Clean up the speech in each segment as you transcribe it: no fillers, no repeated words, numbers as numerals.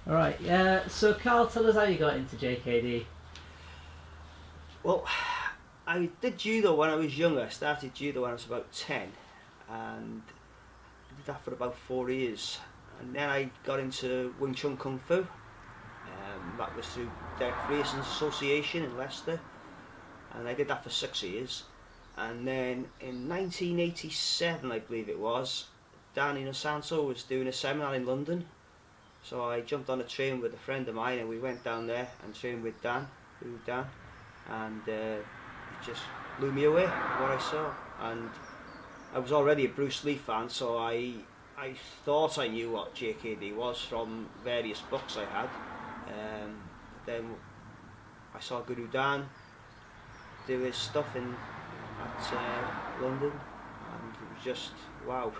Alright, yeah, so Carl, tell us how you got into JKD. Well, I did judo when I was younger. I started judo when I was about 10, and I did that for about 4 years. And then I got into Wing Chun Kung Fu. That was through Derek Freeson's Association in Leicester, and I did that for 6 years. And then in 1987, I believe it was, Danny Nosanto was doing a seminar in London. So I jumped on a train with a friend of mine and we went down there and trained with Dan, and it just blew me away what I saw. And I was already a Bruce Lee fan, so I thought I knew what JKD was from various books I had. Then I saw Guru Dan do his stuff at London, and it was just wow.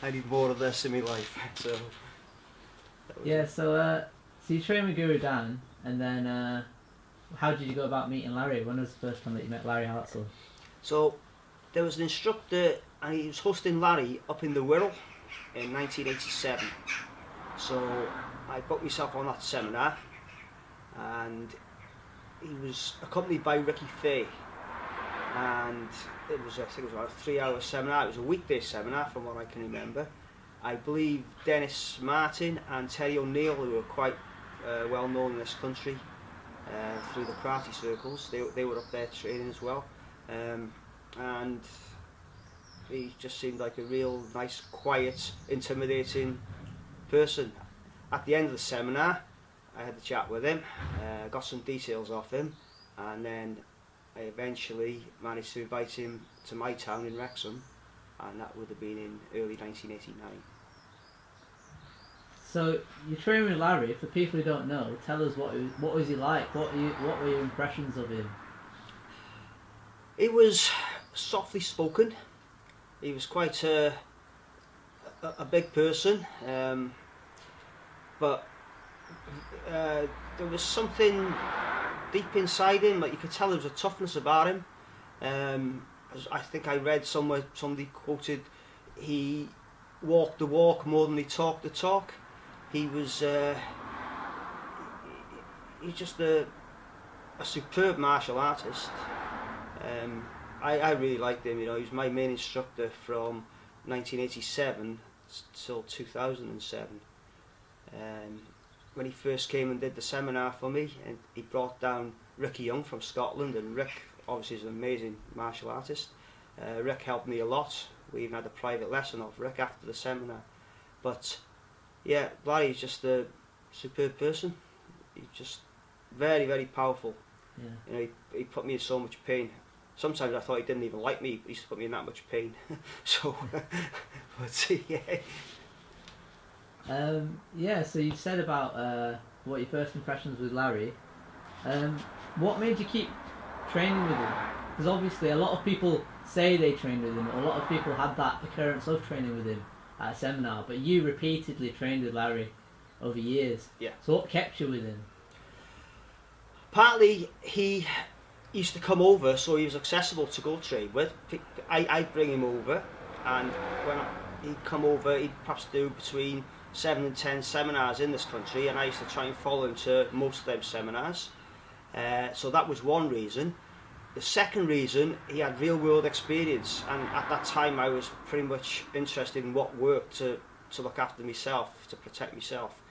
I need more of this in my life. So Yeah, so you trained with Guru Dan, and then how did you go about meeting Larry? When was the first time that you met Larry Hartsell? So there was an instructor, and he was hosting Larry up in the Wirral in 1987. So I booked myself on that seminar, and he was accompanied by Ricky Fay, and I think it was about a 3-hour seminar. It was a weekday seminar from what I can remember. I believe Dennis Martin and Terry O'Neill, who were quite well known in this country through the karate circles, they were up there training as well. And he just seemed like a real nice, quiet, intimidating person. At the end of the seminar, I had a chat with him, got some details off him, and then I eventually managed to invite him to my town in Wrexham, and that would have been in early 1989. So you trained with Larry. For people who don't know, tell us what was he like? What were your impressions of him? He was softly spoken. He was quite a big person, but there was something deep inside him. Like you could tell there was a toughness about him. I think I read somewhere somebody quoted, he walked the walk more than he talked the talk. He was he's just a superb martial artist. I really liked him. You know, he was my main instructor from 1987 till 2007. When he first came and did the seminar for me, and he brought down Ricky Young from Scotland, and Rick obviously is an amazing martial artist. Rick helped me a lot. We even had a private lesson of Rick after the seminar. But yeah, Larry's just a superb person. He's just very, very powerful. Yeah. You know, he put me in so much pain. Sometimes I thought he didn't even like me. He used to put me in that much pain. So, but yeah. Yeah, so you said about what your first impressions with Larry. What made you keep training with him? Because obviously a lot of people say they trained with him, or a lot of people had that occurrence of training with him at a seminar, but you repeatedly trained with Larry over years. Yeah. So what kept you with him? Partly he used to come over, so he was accessible to go train with. I'd bring him over, and when he'd come over, he'd perhaps do between 7 and 10 seminars in this country, and I used to try and follow him to most of them seminars. So that was one reason. The second reason, he had real world experience, and at that time I was pretty much interested in what worked to look after myself, to protect myself.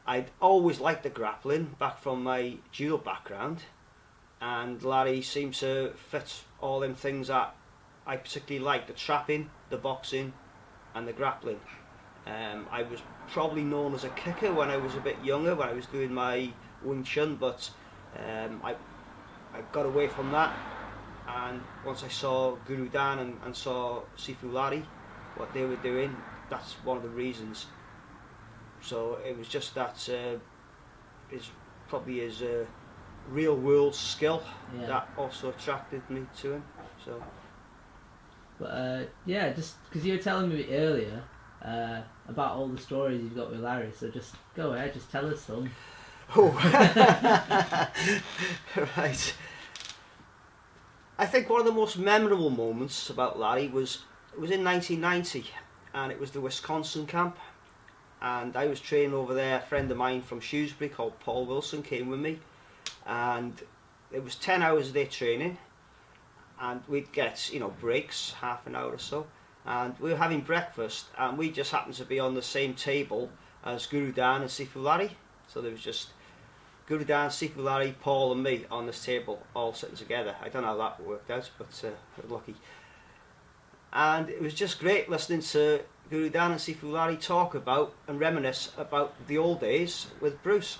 I'd always liked the grappling back from my judo background, and Larry seemed to fit all them things that I particularly liked: the trapping, the boxing and the grappling. I was probably known as a kicker when I was a bit younger, when I was doing my Wing Chun, but I got away from that, and once I saw Guru Dan and saw Sifu Larry, what they were doing, that's one of the reasons. So it was just that his real world skill, Yeah. that also attracted me to him. So, But yeah, just because you were telling me earlier about all the stories you've got with Larry, so just go ahead, just tell us some. oh, right. I think one of the most memorable moments about Larry was in 1990, and it was the Wisconsin camp, and I was training over there. A friend of mine from Shrewsbury called Paul Wilson came with me, and it was 10 hours a day training, and we'd get, you know, breaks, half an hour or so, and we were having breakfast, and we just happened to be on the same table as Guru Dan and Sifu Larry. So there was just Guru Dan, Sifu Larry, Paul and me on this table, all sitting together. I don't know how that worked out, but lucky. And it was just great listening to Guru Dan and Sifu Larry talk about and reminisce about the old days with Bruce.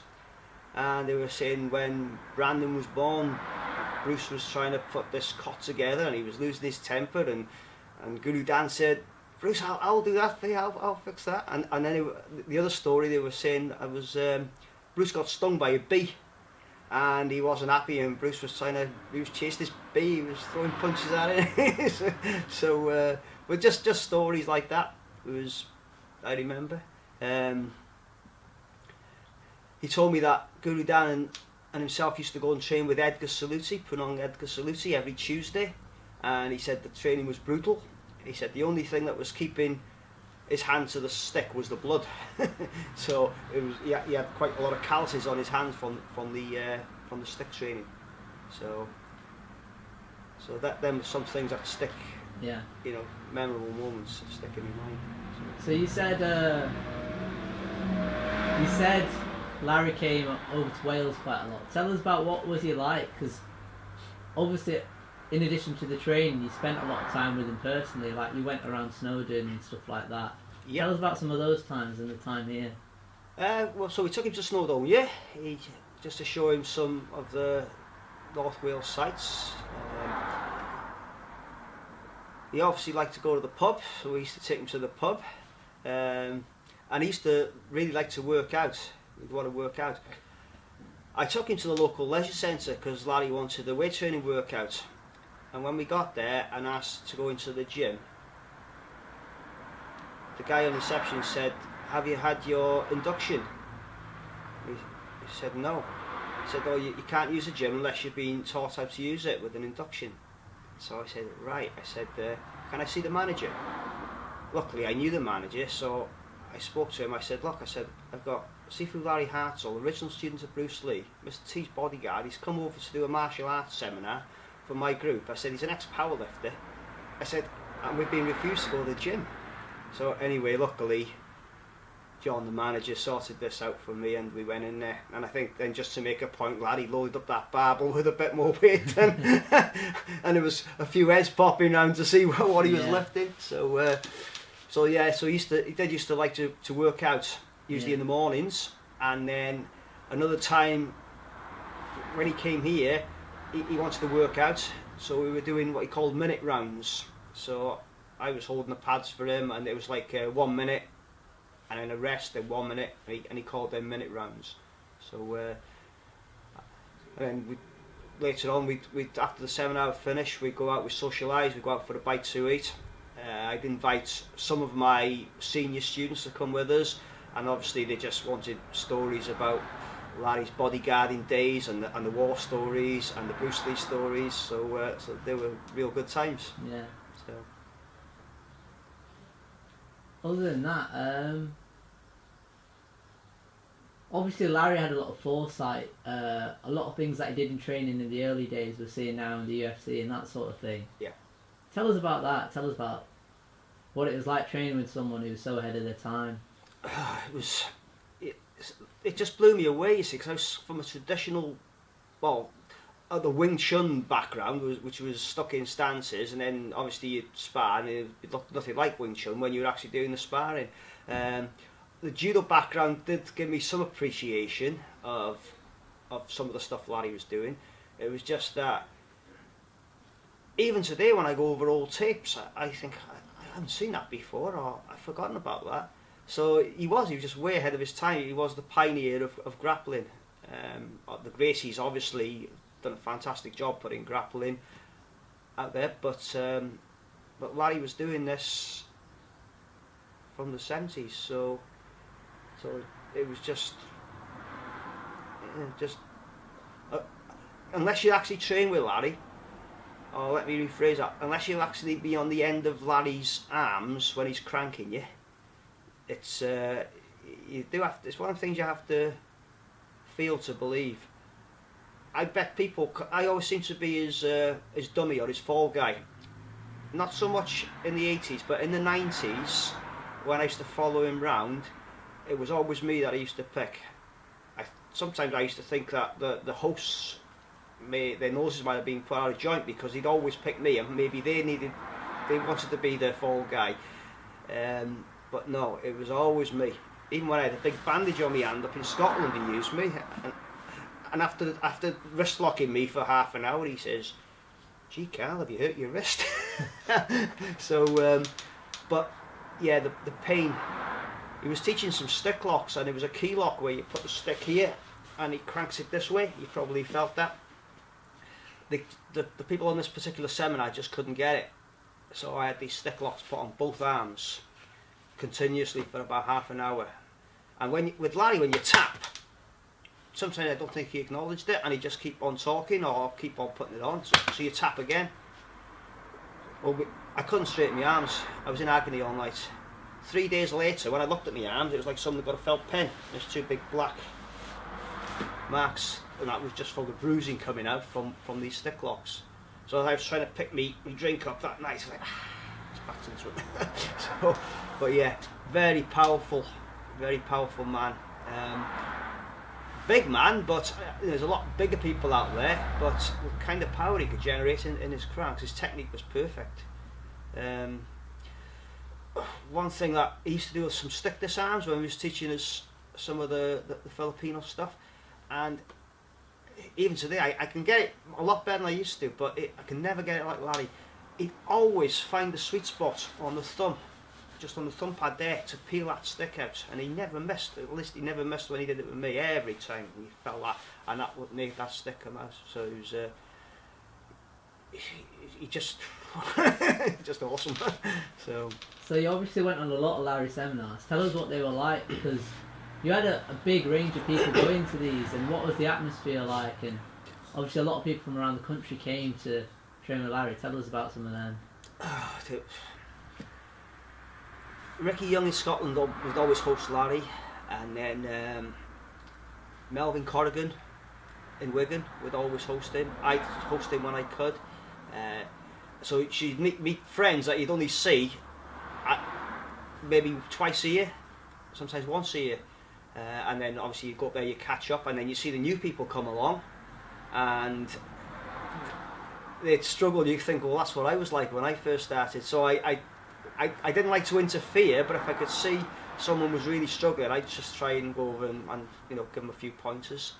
And they were saying when Brandon was born, Bruce was trying to put this cot together and he was losing his temper, and Guru Dan said, Bruce, I'll do that for you, I'll fix that. And then the other story they were saying, Bruce got stung by a bee and he wasn't happy, and Bruce was chasing this bee, he was throwing punches at it. so but just stories like that I remember. He told me that Guru Dan and himself used to go and train with Edgar Saluti, Punong Edgar Saluti, every Tuesday, and he said the training was brutal. He said the only thing that was keeping his hand to the stick was the blood. So he had quite a lot of calluses on his hands from the stick training. So that them are some things that stick. Yeah. You know, memorable moments that stick in your mind. So you said Larry came over to Wales quite a lot. Tell us about what was he like, because obviously, in addition to the training, you spent a lot of time with him personally. Like you went around Snowdon and stuff like that. Yeah. Tell us about some of those times and the time here. Well, so we took him to Snowdon, yeah, just to show him some of the North Wales sites. He obviously liked to go to the pub, so we used to take him to the pub. And he used to really like to work out. He'd want to work out. I took him to the local leisure centre because Larry wanted a weight training workout. And when we got there and asked to go into the gym, the guy on reception said, "Have you had your induction?" He said no. He said, "Oh, you can't use a gym unless you've been taught how to use it with an induction." So I said, "Right." I said, "Can I see the manager?" Luckily I knew the manager, so I spoke to him. I said, "Look," I said, "I've got Sifu Larry Hartsell, original student of Bruce Lee, Mr. T's bodyguard. He's come over to do a martial arts seminar for my group." I said, "He's an ex-powerlifter." I said, "And we've been refused to go to the gym." So anyway, luckily John, the manager, sorted this out for me, and we went in there. And I think then, just to make a point, Larry loaded up that barbell with a bit more weight, and there was a few heads popping around to see what he was lifting. So yeah, so he did used to like to work out, usually in the mornings, and then another time when he came here, he wanted to work out, so we were doing what he called minute rounds. So I was holding the pads for him, and it was like 1 minute and then a rest, then 1 minute, and he called them minute rounds. So and then later on, we after the seminar finished, we'd go out, we socialise, we'd go out for a bite to eat. I'd invite some of my senior students to come with us, and obviously they just wanted stories about Larry's bodyguarding days and the war stories and the Bruce Lee stories. So they were real good times. Yeah. So. Other than that, obviously Larry had a lot of foresight. A lot of things that he did in training in the early days we're seeing now in the UFC and that sort of thing. Yeah. Tell us about that. Tell us about what it was like training with someone who was so ahead of their time. It just blew me away, you see, because I was from a traditional, the Wing Chun background, which was stuck in stances, and then obviously you'd spar, and it looked nothing like Wing Chun when you were actually doing the sparring. The judo background did give me some appreciation of some of the stuff Larry was doing. It was just that, even today when I go over old tapes, I think I haven't seen that before, or I've forgotten about that. So he was just way ahead of his time. He was the pioneer of grappling. The Gracies obviously done a fantastic job putting grappling out there, but Larry was doing this from the 70s, so it was just unless you actually train with Larry, or let me rephrase that, unless you actually be on the end of Larry's arms when he's cranking you, it's you do have to, it's one of the things you have to feel to believe. I bet people, I always seem to be his dummy or his fall guy. Not so much in the 80s, but in the 90s, when I used to follow him round, it was always me that I used to pick. Sometimes I used to think that the hosts, their noses might have been put out of joint because he'd always pick me, and maybe they wanted to be the fall guy. But no, it was always me. Even when I had a big bandage on my hand up in Scotland, he used me. And after wrist locking me for half an hour, he says, "Gee, Carl, have you hurt your wrist?" So, but yeah, the pain. He was teaching some stick locks, and it was a key lock where you put the stick here, and he cranks it this way. You probably felt that. The people on this particular seminar just couldn't get it, so I had these stick locks put on both arms continuously for about half an hour. And with Larry, when you tap, sometimes I don't think he acknowledged it, and he just keep on talking or keep on putting it on. So you tap again. Well, I couldn't straighten my arms. I was in agony all night. 3 days later, when I looked at my arms, it was like someone got a felt pen. There's two big black marks, and that was just from the bruising coming out from these stick locks. So I was trying to pick me drink up that night. I was like, it's back into it. So, but yeah, very powerful man. Big man, but there's a lot bigger people out there. But the kind of power he could generate in his cranks, his technique was perfect. One thing that he used to do was some stick disarms when he was teaching us some of the Filipino stuff, and even today I can get it a lot better than I used to, but I can never get it like Larry. He'd always find the sweet spot on the thumb, just on the thumb pad there, to peel that stick out, and he never missed. At least he never missed when he did it with me. Every time he felt that, and that would make that stick come out. So it was he just just awesome. So you obviously went on a lot of Larry seminars. Tell us what they were like, because you had a big range of people going to these, and what was the atmosphere like? And obviously a lot of people from around the country came to train with Larry. Tell us about some of them. Ricky Young in Scotland would always host Larry, and then Melvin Corrigan in Wigan would always host him. I'd host him when I could. So she'd meet friends that you'd only see maybe twice a year, sometimes once a year, and then obviously you go up there, you catch up, and then you see the new people come along, and they'd struggle. You think, well, that's what I was like when I first started. So I didn't like to interfere, but if I could see someone was really struggling, I'd just try and go over and give them a few pointers.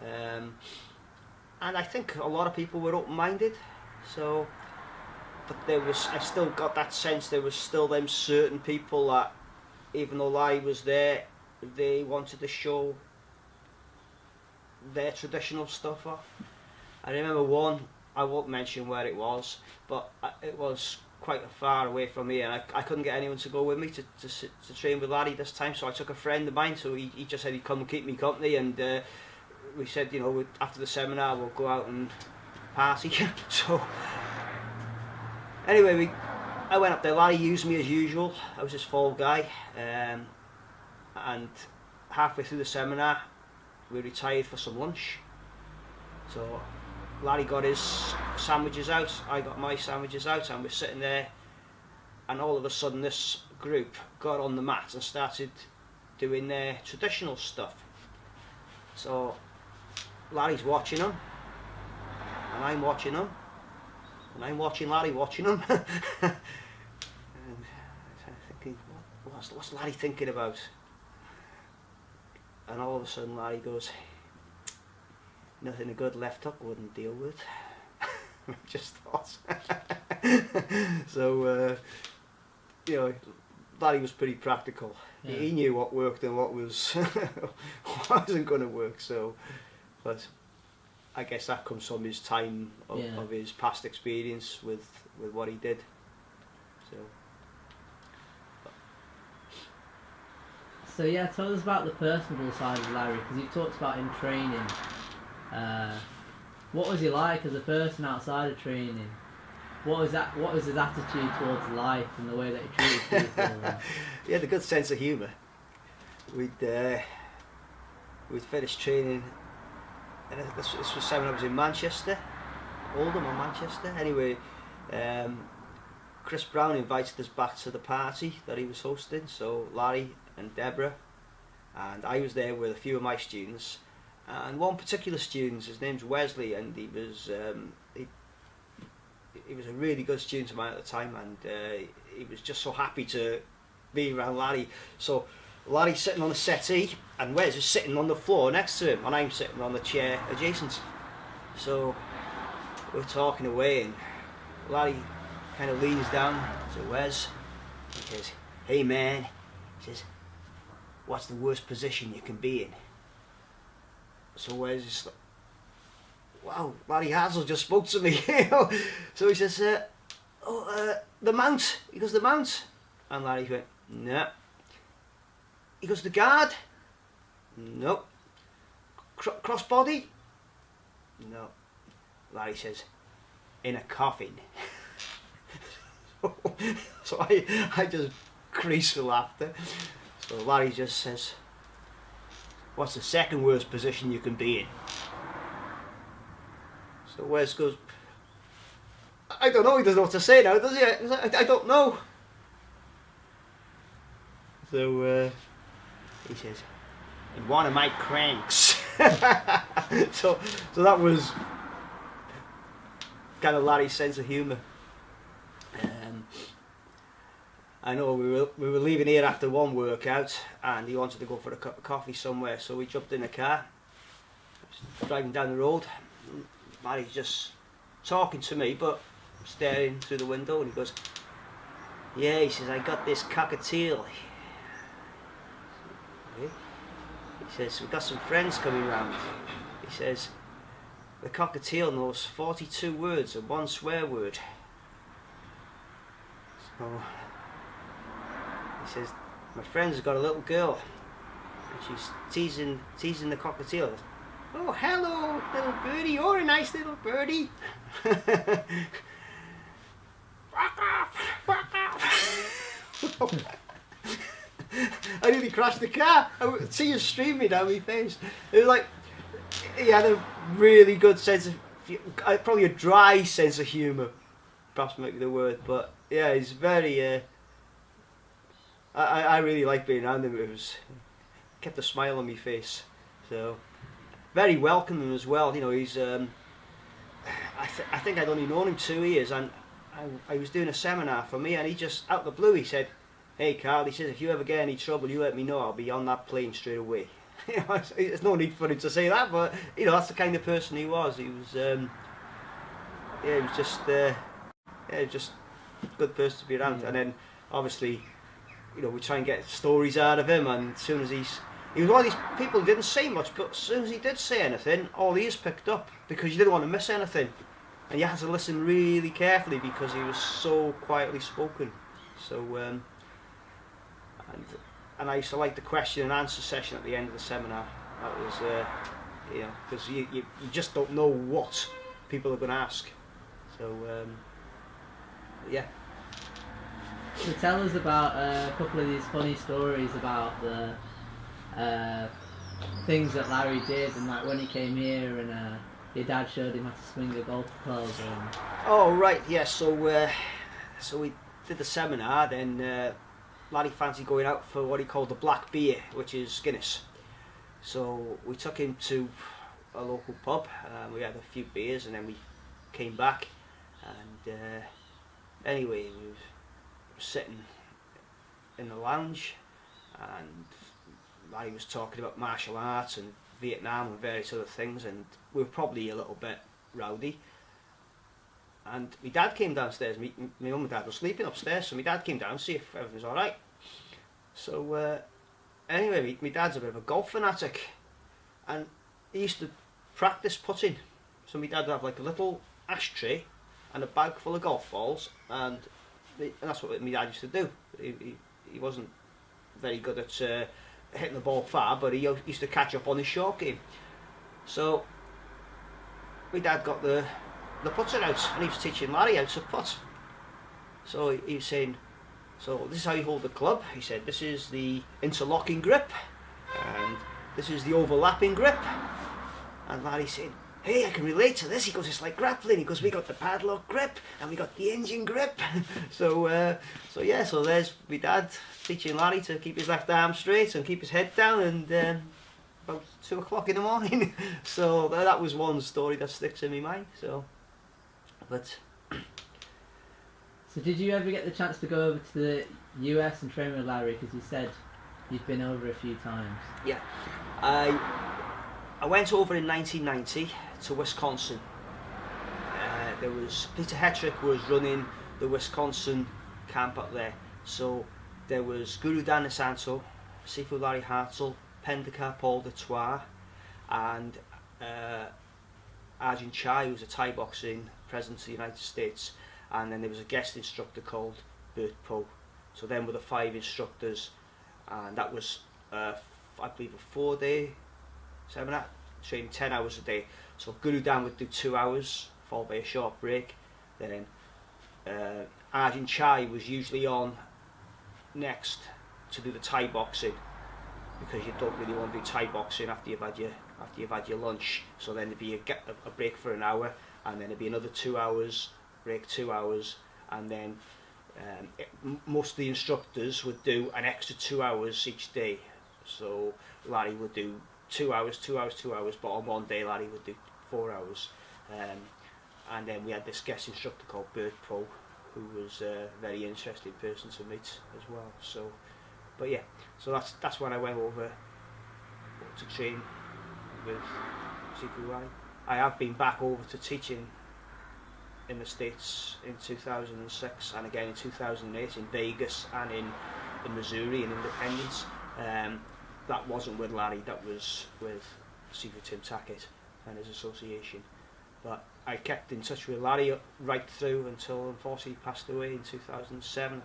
And I think a lot of people were open-minded. So, but I still got that sense there was still them certain people that, even though Larry was there, they wanted to show their traditional stuff off. I remember one, I won't mention where it was, but it was quite far away from me, and I couldn't get anyone to go with me to train with Larry this time, so I took a friend of mine, so he just said he'd come and keep me company, and we said, after the seminar we'll go out and party. So anyway, I went up there. Larry used me as usual. I was his fall guy, and halfway through the seminar we retired for some lunch. So Larry got his sandwiches out, I got my sandwiches out, and we're sitting there, and all of a sudden this group got on the mat and started doing their traditional stuff. So Larry's watching them, and I'm watching them, and I'm watching Larry watching them. And I'm thinking, what's Larry thinking about? And all of a sudden Larry goes, "Nothing a good left hook wouldn't deal with." I just thought. So, Larry was pretty practical. Yeah. He knew what worked and what wasn't going to work. So, but I guess that comes from his time of his past experience with what he did. So yeah, tell us about the personable side of Larry, because you talked about him training. What was he like as a person outside of training? What was his attitude towards life and the way that he treated people? He had a good sense of humour. we'd finished training, and this was 7 hours in Manchester, Oldham or Manchester. Anyway, Chris Brown invited us back to the party that he was hosting. So Larry and Deborah, and I was there with a few of my students, and one particular student, his name's Wesley, and he was a really good student of mine at the time, and he was just so happy to be around Larry. So Larry's sitting on the settee, and Wes is sitting on the floor next to him, and I'm sitting on the chair adjacent. So we're talking away, and Larry kind of leans down to Wes. He says, "Hey man," he says, "what's the worst position you can be in?" So Wes is like, "Wow, Larry Hartsell just spoke to me." So he says, "The mount." He goes, "The mount?" And Larry went, "No." He goes, "The guard?" "No." "Crossbody?" "No." Larry says, "In a coffin." So I just crease with laughter. So Larry just says, "What's the second worst position you can be in?" So Wes goes, "I don't know." He doesn't know what to say now, does he? I don't know. So he says, "In one of my cranks." so that was kind of Larry's sense of humour. I know we were leaving here after one workout, and he wanted to go for a cup of coffee somewhere, so we jumped in the car, driving down the road. Larry's just talking to me, but staring through the window, and he goes, "Yeah," he says, "I got this cockatiel." He says, "We've got some friends coming round." He says, "The cockatiel knows 42 words and 1 swear word." So he says, "My friend's got a little girl, and she's teasing the cockatiel. Oh, hello, little birdie, you're a nice little birdie." Fuck off. I nearly crashed the car. I could see you streaming down my face. It was like, he had a really good sense of, probably a dry sense of humour, perhaps might be the word, but yeah, he's very, I really liked being around him. It was, kept a smile on my face. So, very welcoming as well. You know, he's, I think I'd only known him 2 years, and I was doing a seminar for me, and he just, out of the blue, he said, "Hey Carl," he says, "if you ever get any trouble, you let me know. I'll be on that plane straight away." You know, there's no need for him to say that, but you know, that's the kind of person he was. He was, he was just a good person to be around. And then, obviously, you know, we try and get stories out of him, and as soon as he was one of these people who didn't say much, but as soon as he did say anything, all ears picked up, because you didn't want to miss anything, and you had to listen really carefully because he was so quietly spoken. So, and I used to like the question and answer session at the end of the seminar. That was, you know, because you just don't know what people are going to ask. So, yeah. So tell us about a couple of these funny stories about the things that Larry did, and like when he came here and your dad showed him how to swing a golf club. And... Oh right, yeah. So we did the seminar. Then Larry fancied going out for what he called the black beer, which is Guinness. So we took him to a local pub. We had a few beers, and then we came back. And anyway, we were sitting in the lounge, and Larry was talking about martial arts and Vietnam and various other things, and we were probably a little bit rowdy. And my dad came downstairs. My mum and dad were sleeping upstairs, so my dad came down to see if everything was alright. So anyway, my dad's a bit of a golf fanatic, and he used to practice putting. So my dad would have like a little ashtray and a bag full of golf balls, and that's what my dad used to do. He wasn't very good at hitting the ball far, but he used to catch up on his short game. So my dad got the putter out, and he was teaching Larry how to putt. So he was saying, "So this is how you hold the club." He said, "This is the interlocking grip. and this is the overlapping grip. And Larry said, hey, I can relate to this. He goes, it's like grappling. He goes, we got the padlock grip and we got the engine grip. So there's my dad teaching Larry to keep his left arm straight and keep his head down, and about 2 o'clock in the morning. So that was one story that sticks in my mind. So did you ever get the chance to go over to the US and train with Larry? Because you said you've been over a few times. Yeah, I went over in 1990 to Wisconsin. There was Peter Hetrick was running the Wisconsin camp up there. So there was Guru Dan Nisanto, Sifu Larry Hartsell, Pendekar Paul Dutoit, and Arjun Chai, who was a Thai boxing president of the United States, and then there was a guest instructor called Bert Poe. So then were the 5 instructors, and that was I believe a 4-day seminar, training 10 hours a day. So Guru Dan would do 2 hours, followed by a short break. Then Arjun Chai was usually on next to do the Thai boxing, because you don't really want to do Thai boxing after you've had your lunch. So then there'd be a break for an hour, and then there'd be another 2 hours, break 2 hours, and then most of the instructors would do an extra 2 hours each day. So Larry would do 2 hours, 2 hours, 2 hours, but on one day Larry would do 4 hours. And then we had this guest instructor called Bert Poe, who was a very interesting person to meet as well. So, but yeah, so that's when I went over to train with Sifu Larry. I have been back over to teaching in the States in 2006 and again in 2008 in Vegas and in Missouri in Independence. That wasn't with Larry, that was with Sifu Tim Tackett and his association. But I kept in touch with Larry right through until unfortunately he passed away in 2007.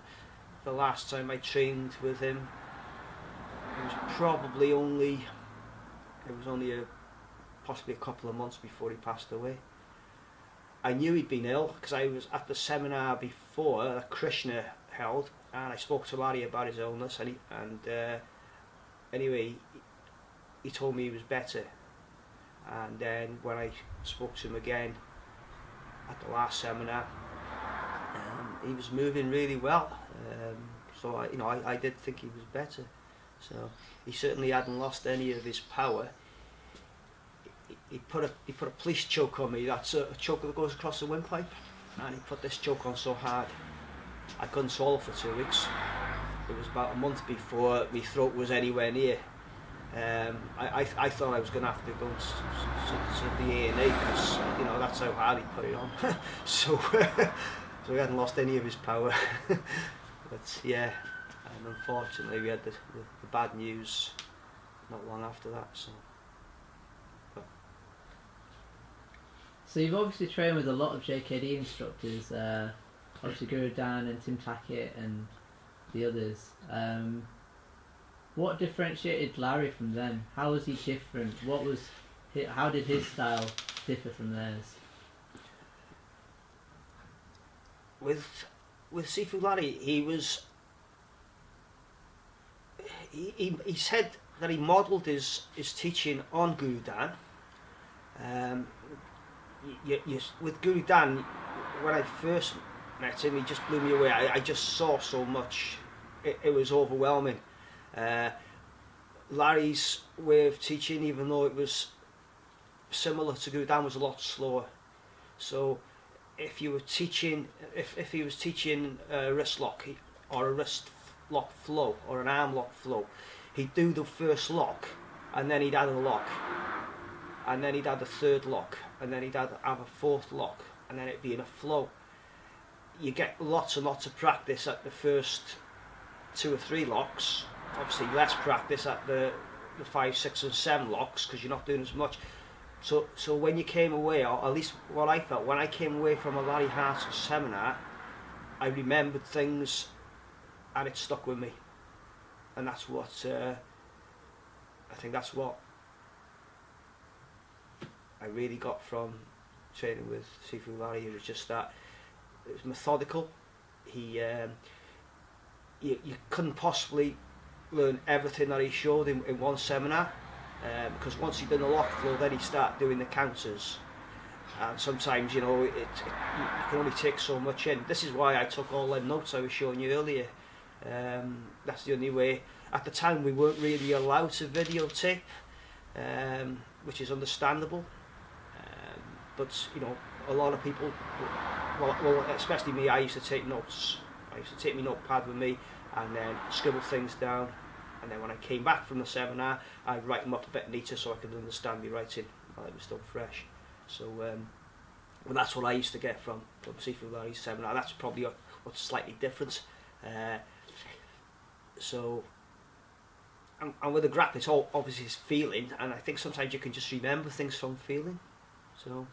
The last time I trained with him, it was probably only possibly a couple of months before he passed away. I knew he'd been ill because I was at the seminar before that Krishna held, and I spoke to Larry about his illness, and anyway, he told me he was better. And then when I spoke to him again at the last seminar, he was moving really well. So I did think he was better. So he certainly hadn't lost any of his power. He put a police choke on me. That's a choke that goes across the windpipe, and he put this choke on so hard I couldn't swallow for 2 weeks. It was about a month before my throat was anywhere near. I thought I was going to have to go to the A&E because that's how hard he put it on. So he hadn't lost any of his power. But yeah, and unfortunately we had the bad news not long after that. So you've obviously trained with a lot of JKD instructors, obviously Guru Dan and Tim Tackett and the others. What differentiated Larry from them? How was he different? How did his style differ from theirs? With Sifu Larry, he said that he modelled his teaching on Guru Dan. With Guru Dan, when I first met him, he just blew me away. I just saw so much. It was overwhelming. Larry's way of teaching, even though it was similar to Guru Dan, was a lot slower. So if he was teaching a wrist lock or a wrist lock flow or an arm lock flow, he'd do the first lock and then he'd add a lock, and then he'd add a third lock, and then he'd have a fourth lock, and then it'd be in a flow. You get lots and lots of practice at the first 2 or 3 locks, obviously less practice at the 5, 6 and 7 locks because you're not doing as much. So when you came away, or at least what I felt, when I came away from a Larry Hartsell seminar, I remembered things and it stuck with me. And that's what, I think that's what I really got from training with Sifu Larry. It was just that it was methodical. You couldn't possibly learn everything that he showed in one seminar, because once he'd done the lock flow, then he'd start doing the counters. And sometimes, you know, you can only take so much in. This is why I took all them notes I was showing you earlier. That's the only way. At the time, we weren't really allowed to videotape, which is understandable. But, you know, a lot of people, well, especially me, I used to take notes. I used to take my notepad with me and then scribble things down. And then when I came back from the seminar, I'd write them up a bit neater so I could understand my writing while it was still fresh. So, well, that's what I used to get from Sifu Larry's seminar. That's probably what's slightly different. So, and with the grap, it's all obviously it's feeling, and I think sometimes you can just remember things from feeling. So,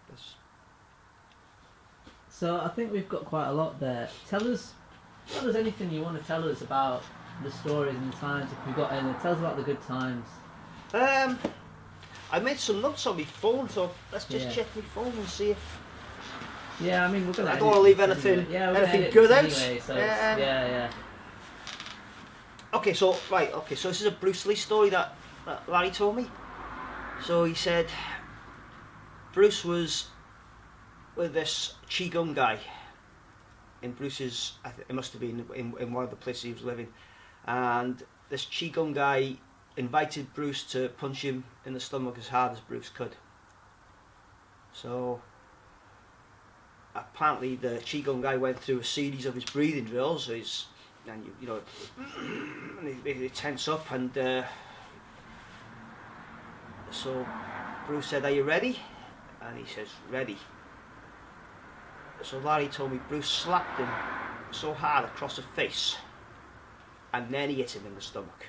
that's. So I think we've got quite a lot there. Tell us anything you want to tell us about the stories and the times, if we've got any. Tell us about the good times. I made some notes on my phone, so let's just check my phone and see if. Yeah, I mean, we're gonna. I don't want to leave anything good out. Anyway, so yeah. Okay, so this is a Bruce Lee story that Larry told me. So he said Bruce was with this Qigong guy in Bruce's, it must have been in one of the places he was living, and this Qigong guy invited Bruce to punch him in the stomach as hard as Bruce could. So apparently the Qigong guy went through a series of his breathing drills, so you know, and they tense up, and so Bruce said, "Are you ready?" And he says, "Ready." So Larry told me Bruce slapped him so hard across the face, and then he hit him in the stomach.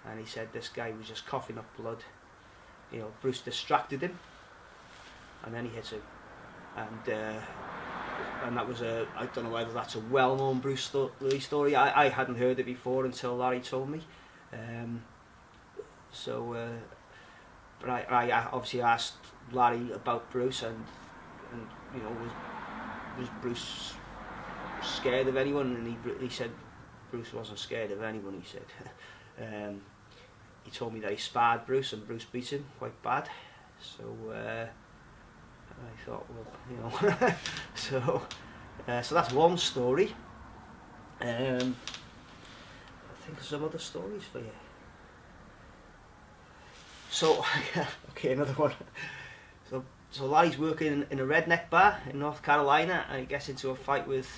And he said this guy was just coughing up blood. You know, Bruce distracted him, and then he hit him. And that was I don't know whether that's a well-known Bruce Lee story. I hadn't heard it before until Larry told me. But I obviously asked Larry about Bruce, and you know, was Bruce scared of anyone? And he said Bruce wasn't scared of anyone. He said he told me that he sparred Bruce and Bruce beat him quite bad. So I thought, well, you know, so that's one story. I think there's some other stories for you. So, okay, another one. So Larry's working in a redneck bar in North Carolina, and he gets into a fight with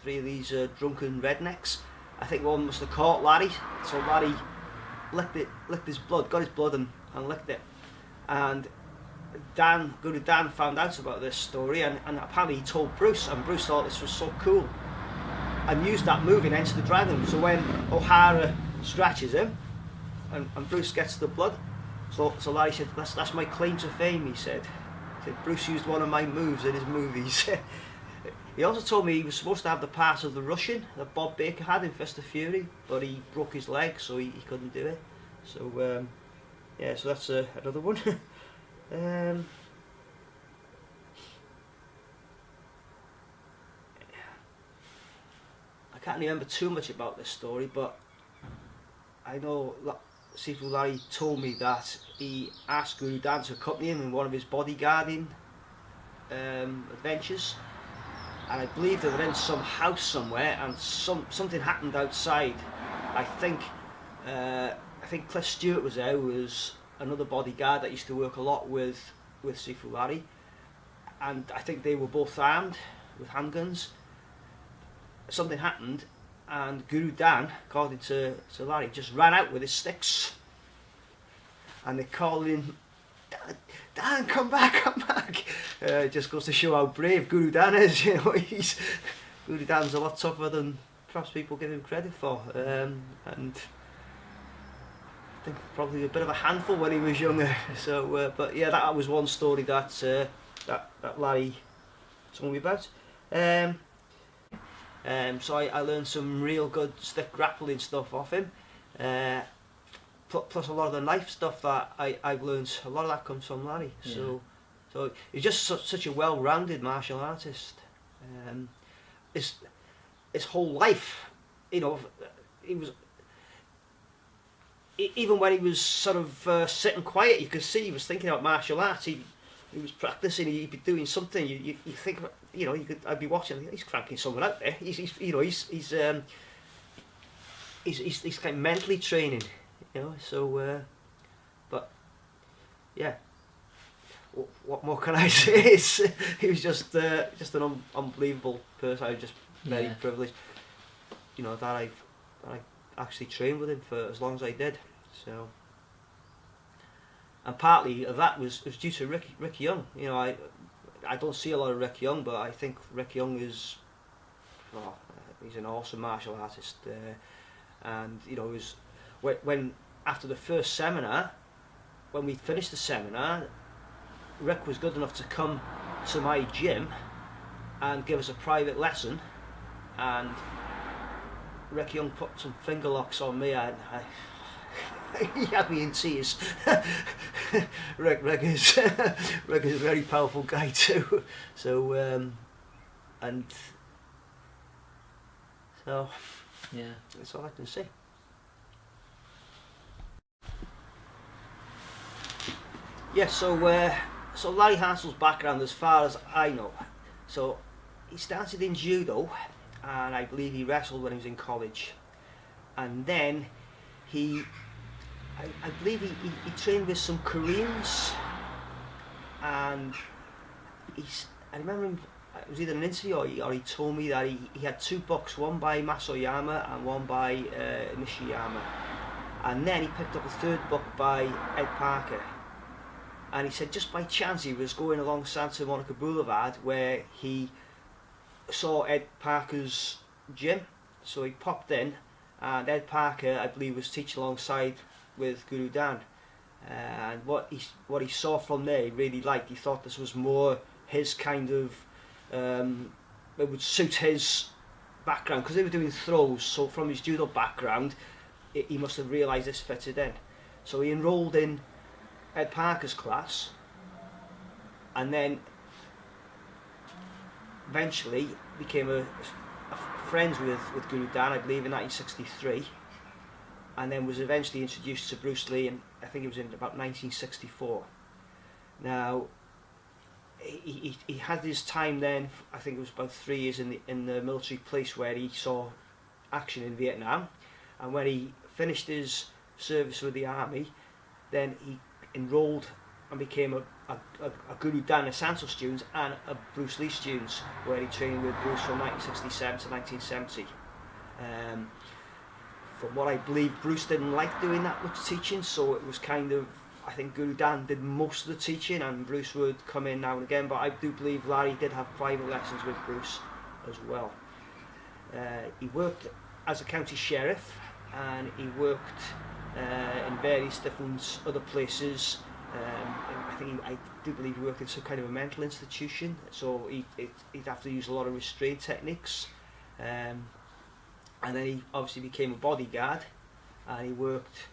three of these drunken rednecks. I think one must have caught Larry, so Larry licked his blood, got his blood and licked it. And Guru Dan found out about this story, and apparently he told Bruce, and Bruce thought this was so cool and used that move in Enter the Dragon. So when O'Hara scratches him and Bruce gets the blood, so Larry said, that's my claim to fame, he said. Bruce used one of my moves in his movies. He also told me he was supposed to have the part of the Russian that Bob Baker had in Fist of Fury, but he broke his leg, so he couldn't do it. So yeah, so that's another one. I can't remember too much about this story, but I know Sifu Larry told me that he asked Guru Dan to accompany him in one of his bodyguarding adventures, and I believe they were in some house somewhere, and something happened outside. I think Cliff Stewart was there, who was another bodyguard that used to work a lot with Sifu Larry, and I think they were both armed with handguns. Something happened, and Guru Dan, according to Larry, just ran out with his sticks, and they called him, Dan, come back. It just goes to show how brave Guru Dan is. You know, Guru Dan's a lot tougher than perhaps people give him credit for, and I think probably a bit of a handful when he was younger. So, but yeah, that was one story that Larry told me about. So I learned some real good stick grappling stuff off him. Plus a lot of the knife stuff that I've learned, a lot of that comes from Larry. Yeah. So he's just such a well-rounded martial artist. His whole life, you know, he was, even when he was sort of sitting quiet, you could see he was thinking about martial arts. He was practicing. He'd be doing something. You think, you know, I'd be watching. He's cranking someone out there. He's kind of mentally training, you know. So, but yeah. What more can I say? He was just an unbelievable person. I was just very privileged, you know, that I actually trained with him for as long as I did. So, and partly of that was due to Rick Young. You know, I don't see a lot of Rick Young, but I think Rick Young is, he's an awesome martial artist. And you know, it was when after the first seminar, when we finished the seminar, Rick was good enough to come to my gym and give us a private lesson, and Rick Young put some finger locks on me, and he had me in tears. Rick is a very powerful guy too. So and so yeah, that's all I can say. Yeah, so Larry Hartsell's background, as far as I know, so he started in judo, and I believe he wrestled when he was in college, and then I believe he trained with some Koreans, and I remember him, it was either an interview or he told me that he had 2 books, one by Masoyama and one by Nishiyama, and then he picked up a 3rd book by Ed Parker. And he said just by chance he was going along Santa Monica Boulevard where he saw Ed Parker's gym. So he popped in, and Ed Parker, I believe, was teaching alongside with Guru Dan. And what he saw from there he really liked. He thought this was more his kind of, it would suit his background, because they were doing throws, so from his judo background he must have realised this fitted in. So he enrolled in Ed Parker's class, and then eventually became a friends with Guru Dan, I believe, in 1963, and then was eventually introduced to Bruce Lee, and I think it was in about 1964. Now he had his time then, I think it was about 3 years in the military police, where he saw action in Vietnam, and when he finished his service with the army, then he enrolled and became a Guru Dan Asanto student and a Bruce Lee student, where he trained with Bruce from 1967 to 1970. From what I believe, Bruce didn't like doing that much teaching, so it was kind of, I think Guru Dan did most of the teaching and Bruce would come in now and again, but I do believe Larry did have private lessons with Bruce as well. He worked as a county sheriff, and he worked in various different other places. I do believe he worked in some kind of a mental institution, so he'd have to use a lot of restraint techniques. And then he obviously became a bodyguard, and he worked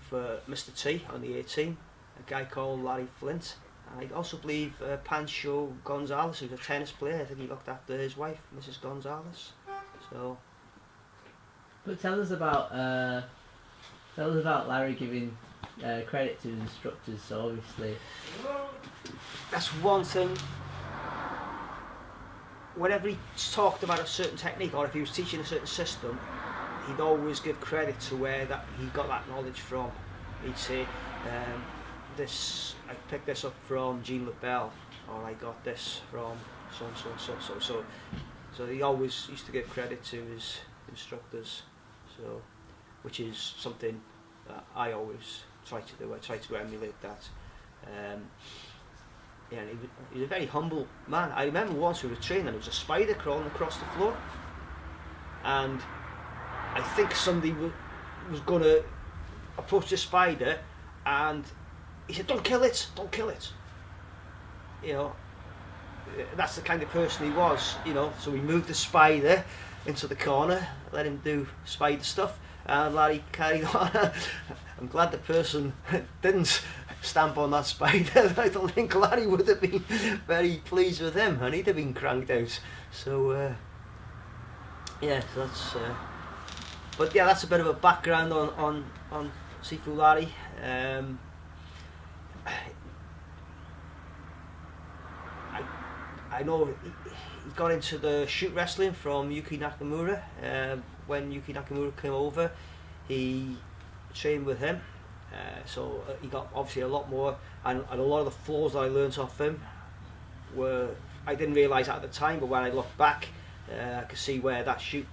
for Mr. T on the A-team, a guy called Larry Flint. And I also believe Pancho Gonzalez, who's a tennis player, I think he looked after his wife, Mrs. Gonzalez. So, but tell us about Larry giving credit to his instructors. So obviously, that's one thing. Whenever he talked about a certain technique, or if he was teaching a certain system, he'd always give credit to where that he got that knowledge from. He'd say, I picked this up from Jean LaBelle, or I got this from so and so and so. So he always used to give credit to his instructors. So, which is something that I always try to do. I try to emulate that. Yeah, and he was a very humble man. I remember once we were training, there was a spider crawling across the floor, and I think somebody was going to approach the spider, and he said, "Don't kill it, don't kill it." You know, that's the kind of person he was. You know, so we moved the spider into the corner, let him do spider stuff, and Larry carried on. I'm glad the person didn't stamp on that spider. I don't think Larry would have been very pleased with him, and he'd have been cranked out. So yeah, so But yeah, that's a bit of a background on Sifu Larry. I know he got into the shoot wrestling from Yuki Nakamura. When Yuki Nakamura came over, he trained with him. So he got obviously a lot more, and a lot of the floors that I learnt off him were, I didn't realise at the time, but when I look back, I could see where that shoot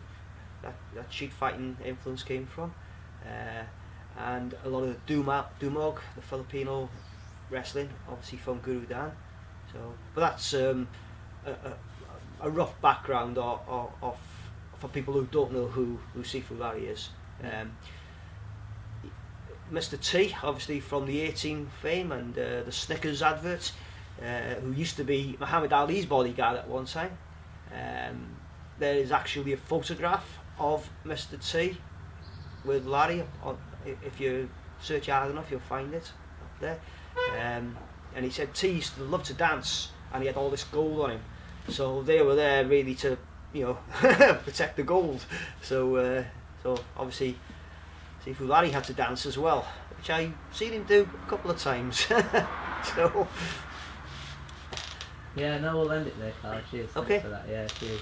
fighting influence came from. And a lot of the Dumog, the Filipino wrestling, obviously from Guru Dan. So, but that's a rough background of for people who don't know who Sifu Larry is. Mr. T, obviously from the 18 fame and the Snickers advert, who used to be Muhammad Ali's bodyguard at one time. There is actually a photograph of Mr. T with Larry. If you search hard enough, you'll find it up there. And he said T used to love to dance, and he had all this gold on him. So they were there really to, protect the gold. So obviously Sifu Larry had to dance as well, which I've seen him do a couple of times. So yeah, no, we'll end it there, Carl. Cheers. Okay. Thanks for that. Yeah, cheers.